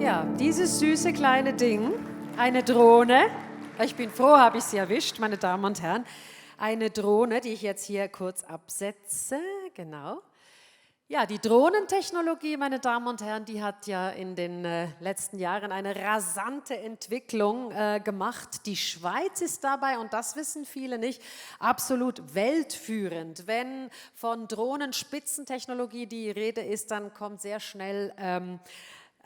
Ja, dieses süße kleine Ding, eine Drohne. Ich bin froh, habe ich sie erwischt, meine Damen und Herren. Eine Drohne, die ich jetzt hier kurz absetze, genau. Ja, die Drohnentechnologie, meine Damen und Herren, die hat ja in den letzten Jahren eine rasante Entwicklung gemacht. Die Schweiz ist dabei, und das wissen viele nicht, absolut weltführend. Wenn von Drohnenspitzentechnologie die Rede ist, dann kommt sehr schnell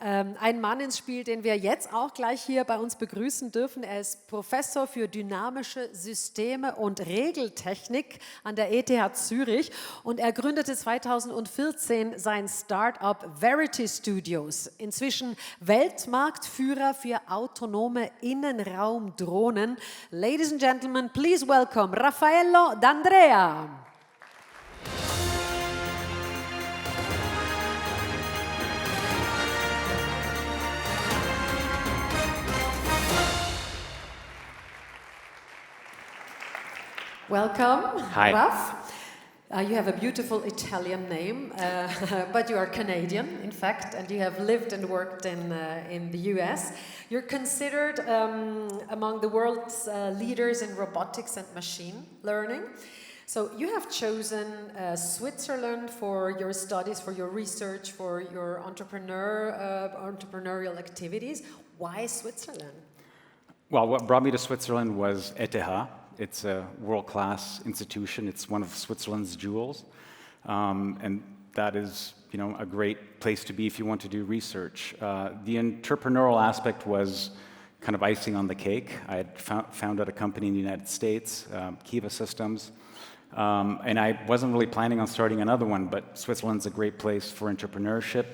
ein Mann ins Spiel, den wir jetzt auch gleich hier bei uns begrüßen dürfen. Er ist Professor für dynamische Systeme und Regeltechnik an der ETH Zürich und er gründete 2014 sein Start-up Verity Studios, inzwischen Weltmarktführer für autonome Innenraumdrohnen. Ladies and Gentlemen, please welcome Raffaello D'Andrea. Welcome, Hi. Raf. You have a beautiful Italian name, but you are Canadian, in fact, and you have lived and worked in the US. You're considered among the world's leaders in robotics and machine learning. So you have chosen Switzerland for your studies, for your research, for your entrepreneurial activities. Why Switzerland? Well, what brought me to Switzerland was ETH. It's a world-class institution. It's one of Switzerland's jewels, and that is, a great place to be if you want to do research. The entrepreneurial aspect was kind of icing on the cake. I had founded a company in the United States, Kiva Systems, and I wasn't really planning on starting another one, but Switzerland's a great place for entrepreneurship,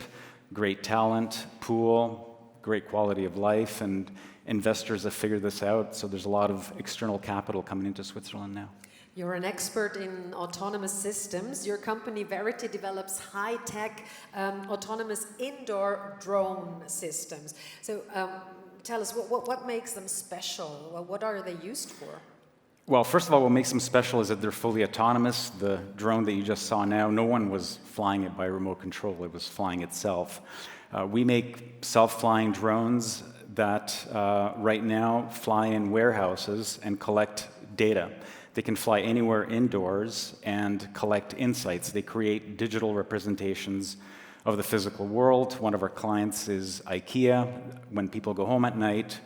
great talent pool, great quality of life, and investors have figured this out, so there's a lot of external capital coming into Switzerland now. You're an expert in autonomous systems. Your company, Verity, develops high-tech autonomous indoor drone systems. So tell us, what makes them special? What are they used for? Well, first of all, what makes them special is that they're fully autonomous. The drone that you just saw now, no one was flying it by remote control. It was flying itself. We make self-flying drones that right now fly in warehouses and collect data. They can fly anywhere indoors and collect insights. They create digital representations of the physical world. One of our clients is IKEA. When people go home at night,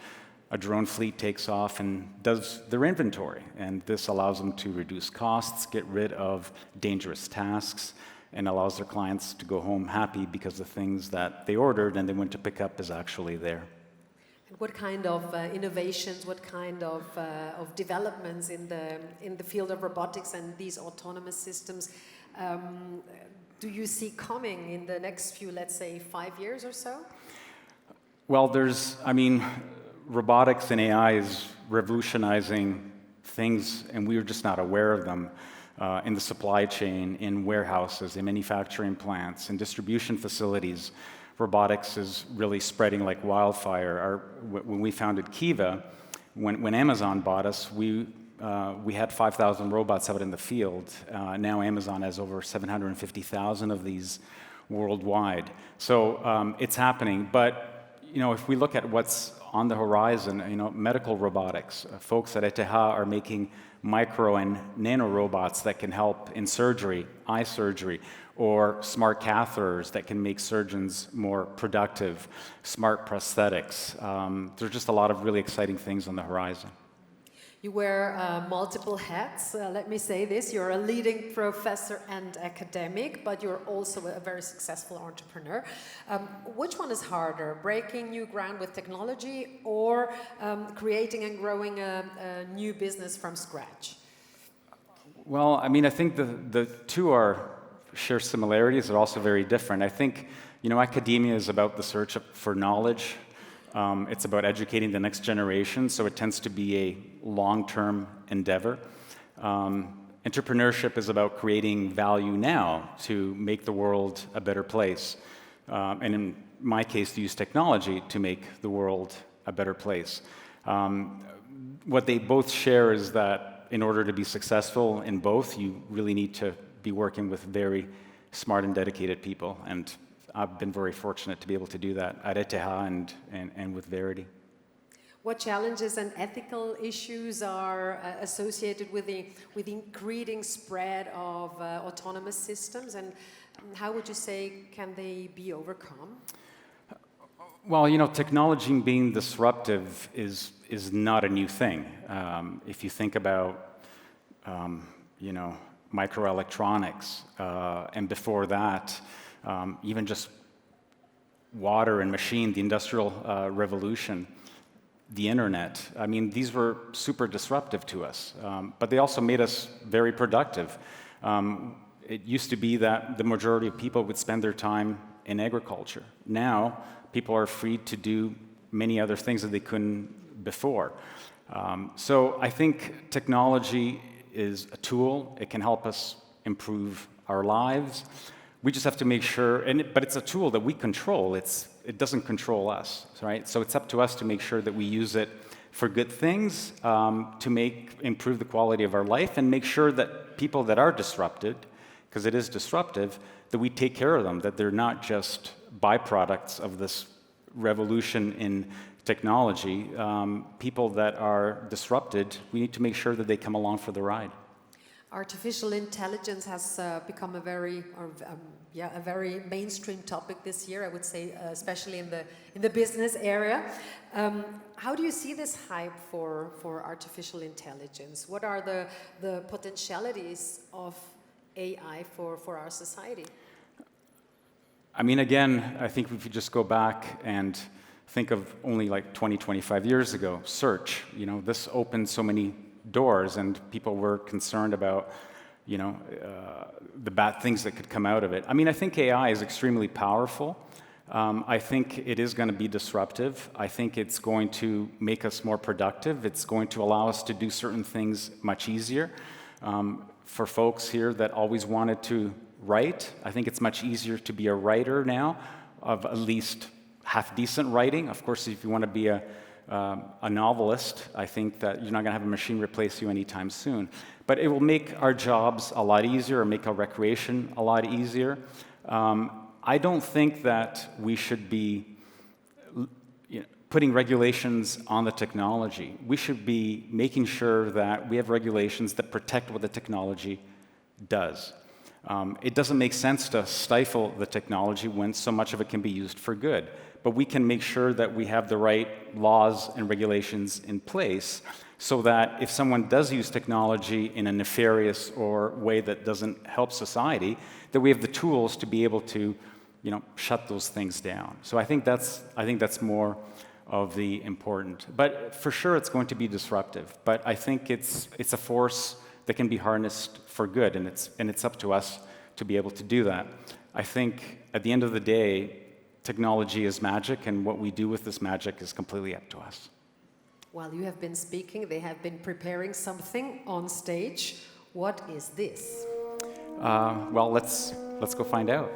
a drone fleet takes off and does their inventory. And this allows them to reduce costs, get rid of dangerous tasks, and allows their clients to go home happy because the things that they ordered and they went to pick up is actually there. What kind of innovations, what kind of developments in the field of robotics and these autonomous systems do you see coming in the next few, let's say, 5 years or so? Well, robotics and AI is revolutionizing things, and we are just not aware of them in the supply chain, in warehouses, in manufacturing plants, in distribution facilities. Robotics is really spreading like wildfire. When we founded Kiva, when Amazon bought us, we had 5,000 robots out in the field. Now Amazon has over 750,000 of these worldwide. So it's happening. But if we look at what's on the horizon, medical robotics, folks at ETH are making micro and nano robots that can help in surgery, eye surgery, or smart catheters that can make surgeons more productive, smart prosthetics. There's just a lot of really exciting things on the horizon. You wear multiple hats. Let me say this, you're a leading professor and academic, but you're also a very successful entrepreneur. Which one is harder, breaking new ground with technology or creating and growing a new business from scratch? Well, I think the two share similarities, but also very different. I think, academia is about the search for knowledge. It's about educating the next generation, so it tends to be a long-term endeavor. Entrepreneurship is about creating value now to make the world a better place. And in my case, to use technology to make the world a better place. What they both share is that in order to be successful in both, you really need to be working with very smart and dedicated people. And I've been very fortunate to be able to do that at ETH and with Verity. What challenges and ethical issues are associated with the increasing spread of autonomous systems, and how would you say can they be overcome? Well, you know, technology being disruptive is not a new thing. If you think about, you know, microelectronics, and before that, even just water and machine, the Industrial Revolution, the internet. I mean, these were super disruptive to us, but they also made us very productive. It used to be that the majority of people would spend their time in agriculture. Now, people are free to do many other things that they couldn't before. So I think technology is a tool. It can help us improve our lives. We just have to make sure, but it's a tool that we control. It doesn't control us, right? So it's up to us to make sure that we use it for good things, to improve the quality of our life, and make sure that people that are disrupted, because it is disruptive, that we take care of them, that they're not just byproducts of this revolution in technology. People that are disrupted, we need to make sure that they come along for the ride. Artificial intelligence has become a very mainstream topic this year, I would say, especially in the business area. How do you see this hype for artificial intelligence? What are the potentialities of AI for our society? I mean, again, I think if you just go back and think of only like 20, 25 years ago, search, you know, this opened so many doors, and people were concerned about, you know, the bad things that could come out of it. I mean, I think AI is extremely powerful. I think it is going to be disruptive. I think it's going to make us more productive. It's going to allow us to do certain things much easier. For folks here that always wanted to write, I think it's much easier to be a writer now, of at least half-decent writing. Of course, if you want to be a novelist, I think that you're not going to have a machine replace you anytime soon. But it will make our jobs a lot easier, or make our recreation a lot easier. I don't think that we should be putting regulations on the technology. We should be making sure that we have regulations that protect what the technology does. It doesn't make sense to stifle the technology when so much of it can be used for good. But we can make sure that we have the right laws and regulations in place, so that if someone does use technology in a nefarious or way that doesn't help society, that we have the tools to be able to, you know, shut those things down. So I think that's more of the important. But for sure, it's going to be disruptive. But I think it's a force that can be harnessed for good, and it's up to us to be able to do that. I think at the end of the day, technology is magic, and what we do with this magic is completely up to us. While you have been speaking, they have been preparing something on stage. What is this? Well, let's go find out.